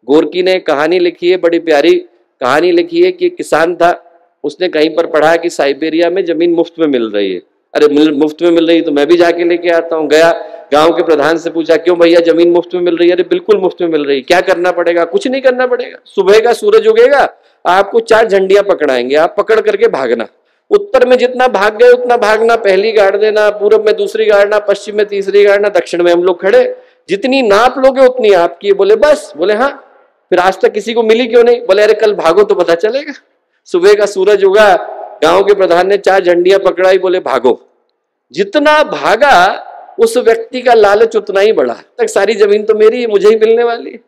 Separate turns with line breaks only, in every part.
गोरकी ने एक कहानी लिखी है, बड़ी प्यारी कहानी लिखी है कि एक किसान था, उसने कहीं पर पढ़ा कि साइबेरिया में जमीन मुफ्त में मिल रही है। अरे मुफ्त में मिल रही है तो मैं भी जाके लेके आता हूँ। गया, गांव के प्रधान से पूछा, क्यों भैया जमीन मुफ्त में मिल रही है? अरे बिल्कुल मुफ्त में मिल रही है। क्या करना पड़ेगा? कुछ नहीं करना पड़ेगा। सुबह का सूरज उगेगा, आपको 4 झंडियां पकड़ाएंगे, आप पकड़ करके भागना। उत्तर में जितना भाग गए उतना भागना, पहली गाड़ देना, पूरब में दूसरी गाड़ना, पश्चिम में तीसरी गाड़ना, दक्षिण में हम लोग खड़े, जितनी नाप लोगे उतनी आपकी। बोले बस? बोले हाँ। फिर आज तक किसी को मिली क्यों नहीं? बोले अरे कल भागो तो पता चलेगा। सुबह का सूरज उगा, गांव के प्रधान ने 4 झंडियां पकड़ाई, बोले भागो। जितना भागा उस व्यक्ति का लालच उतना ही बढ़ा, तक सारी जमीन तो मेरी है, मुझे ही मिलने वाली है।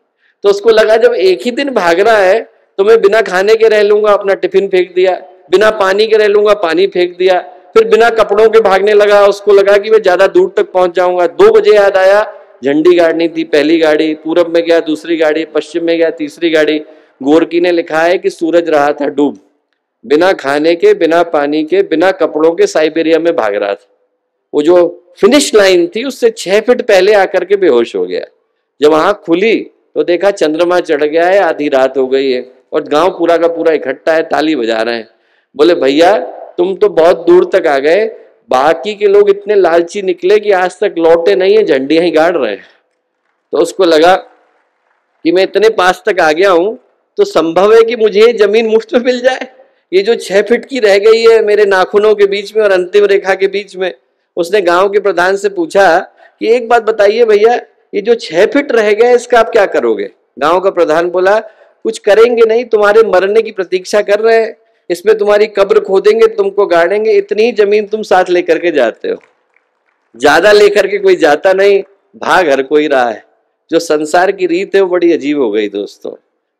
तो उसको लगा जब एक ही दिन भागना है तो मैं बिना खाने के रह लूंगा, अपना टिफिन फेंक दिया, बिना पानी के रह लूंगा, पानी फेंक दिया, फिर बिना कपड़ों के भागने लगा। उसको लगा कि मैं ज्यादा दूर तक पहुंच जाऊंगा। 2 बजे याद आया झंडी गाड़नी थी, पहली गाड़ी, पूरब में गया दूसरी गाड़ी, पश्चिम में गया तीसरी गाड़ी। गोरकी ने लिखा है कि सूरज रहा था डूब, बिना खाने के, बिना पानी के, बिना कपड़ों के साइबेरिया में भाग रहा था। वो जो फिनिश लाइन थी उससे 6 फीट पहले आकर के बेहोश हो गया। जब आंख खुली तो देखा चंद्रमा चढ़ गया है, आधी रात हो गई है और गांव पूरा का पूरा इकट्ठा है, ताली बजा रहे हैं। बोले भैया तुम तो बहुत दूर तक आ गए, बाकी के लोग इतने लालची निकले कि आज तक लौटे नहीं है, झंडियां ही गाड़ रहे हैं। तो उसको लगा कि मैं इतने पास तक आ गया हूं तो संभव है कि मुझे ये जमीन मुफ्त में मिल जाए। ये जो 6 फीट की रह गई है मेरे नाखूनों के बीच में और अंतिम रेखा के बीच में। उसने गांव के प्रधान से पूछा कि एक बात बताइए भैया, ये जो 6 फीट रह गया इसका आप क्या करोगे? गांव का प्रधान बोला, कुछ करेंगे नहीं, तुम्हारे मरने की प्रतीक्षा कर रहे हैं, इसमें तुम्हारी कब्र खोदेंगे, तुमको गाड़ेंगे, इतनी ही जमीन तुम साथ लेकर के जाते हो, ज्यादा लेकर के कोई जाता नहीं, भाग हर कोई रहा है। जो संसार की रीत है वो बड़ी अजीब हो गई दोस्तों।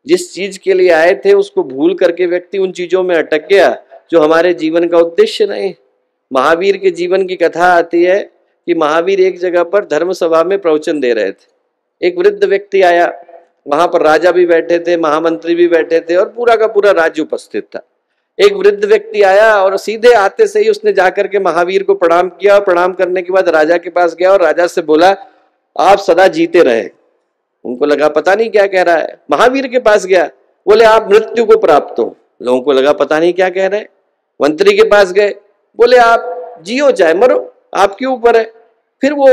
जिस चीज के लिए आए थे उसको भूल करके व्यक्ति उन चीजों में अटक गया जो हमारे जीवन का उद्देश्य नहीं। महावीर के जीवन की कथा आती है कि महावीर एक जगह पर धर्म सभा में प्रवचन दे रहे थे। एक वृद्ध व्यक्ति आया, वहां पर राजा भी बैठे थे, महामंत्री भी बैठे थे और पूरा का पूरा राज्य उपस्थित था। एक वृद्ध व्यक्ति आया और सीधे आते से ही उसने जाकर के महावीर को प्रणाम किया और प्रणाम करने के बाद राजा के पास गया और राजा से बोला, आप सदा जीते रहे। उनको लगा पता नहीं क्या कह रहा है। महावीर के पास गया, बोले आप मृत्यु को प्राप्त हो। लोगों को लगा पता नहीं क्या कह रहे हैं। मंत्री के पास गए, बोले आप जियो चाहे मरो, आपके ऊपर है। फिर वो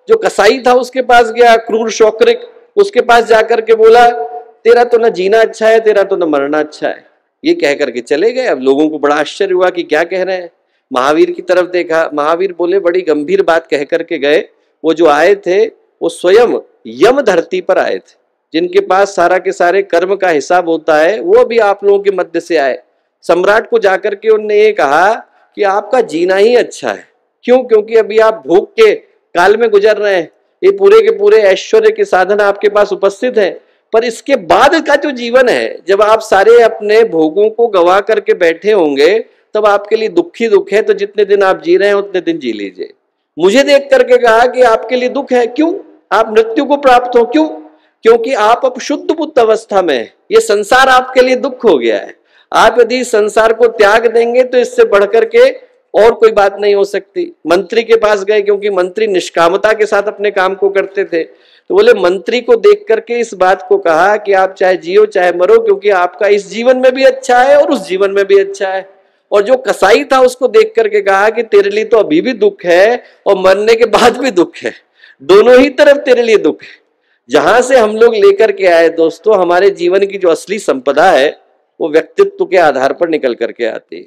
जो कसाई था उसके पास गया, क्रूर शौकरिक, उसके पास जाकर के बोला, तेरा तो न जीना अच्छा है, तेरा तो न मरना अच्छा है। ये कह करके चले गए। अब लोगों को बड़ा आश्चर्य हुआ कि क्या कह रहे हैं। महावीर की तरफ देखा, महावीर बोले, बड़ी गंभीर बात कह करके गए। वो जो आए थे वो स्वयं यम धरती पर आए थे, जिनके पास सारा के सारे कर्म का हिसाब होता है, वो भी आप लोगों के मध्य से आए। सम्राट को जाकर के उन्होंने ये कहा कि आपका जीना ही अच्छा है। क्यों? क्योंकि अभी आप भोग के काल में गुजर रहे हैं, ये पूरे के पूरे ऐश्वर्य के साधन आपके पास उपस्थित हैं, पर इसके बाद का जो जीवन है, जब आप सारे अपने भोगों को गवा करके बैठे होंगे, तब आपके लिए दुख ही दुख है। तो जितने दिन आप जी रहे हैं उतने दिन जी लीजिए। मुझे देख करके कहा कि आपके लिए दुख है। क्यों? आप मृत्यु को प्राप्त हो। क्यों? क्योंकि आप अब शुद्ध बुद्ध अवस्था में हैं। ये संसार आपके लिए दुख हो गया है। आप यदि संसार को त्याग देंगे तो इससे बढ़कर के और कोई बात नहीं हो सकती। मंत्री के पास गए, क्योंकि मंत्री निष्कामता के साथ अपने काम को करते थे। तो बोले, मंत्री को देख करके इस बात को कहा कि आप चाहे जियो चाहे मरो, क्योंकि आपका इस जीवन में भी अच्छा है और उस जीवन में भी अच्छा है। और जो कसाई था उसको देख करके कहा कि तेरे लिए तो अभी भी दुख है और मरने के बाद भी दुख है, दोनों ही तरफ तेरे लिए दुख है। जहां से हम लोग लेकर के आए दोस्तों, हमारे जीवन की जो असली संपदा है वो व्यक्तित्व के आधार पर निकल करके आती है।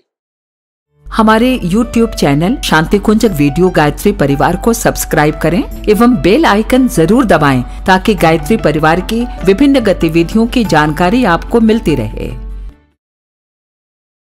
हमारे YouTube चैनल शांति कुंज वीडियो गायत्री परिवार को सब्सक्राइब करें एवं बेल आइकन जरूर दबाएं ताकि गायत्री परिवार की विभिन्न गतिविधियों की जानकारी आपको मिलती रहे।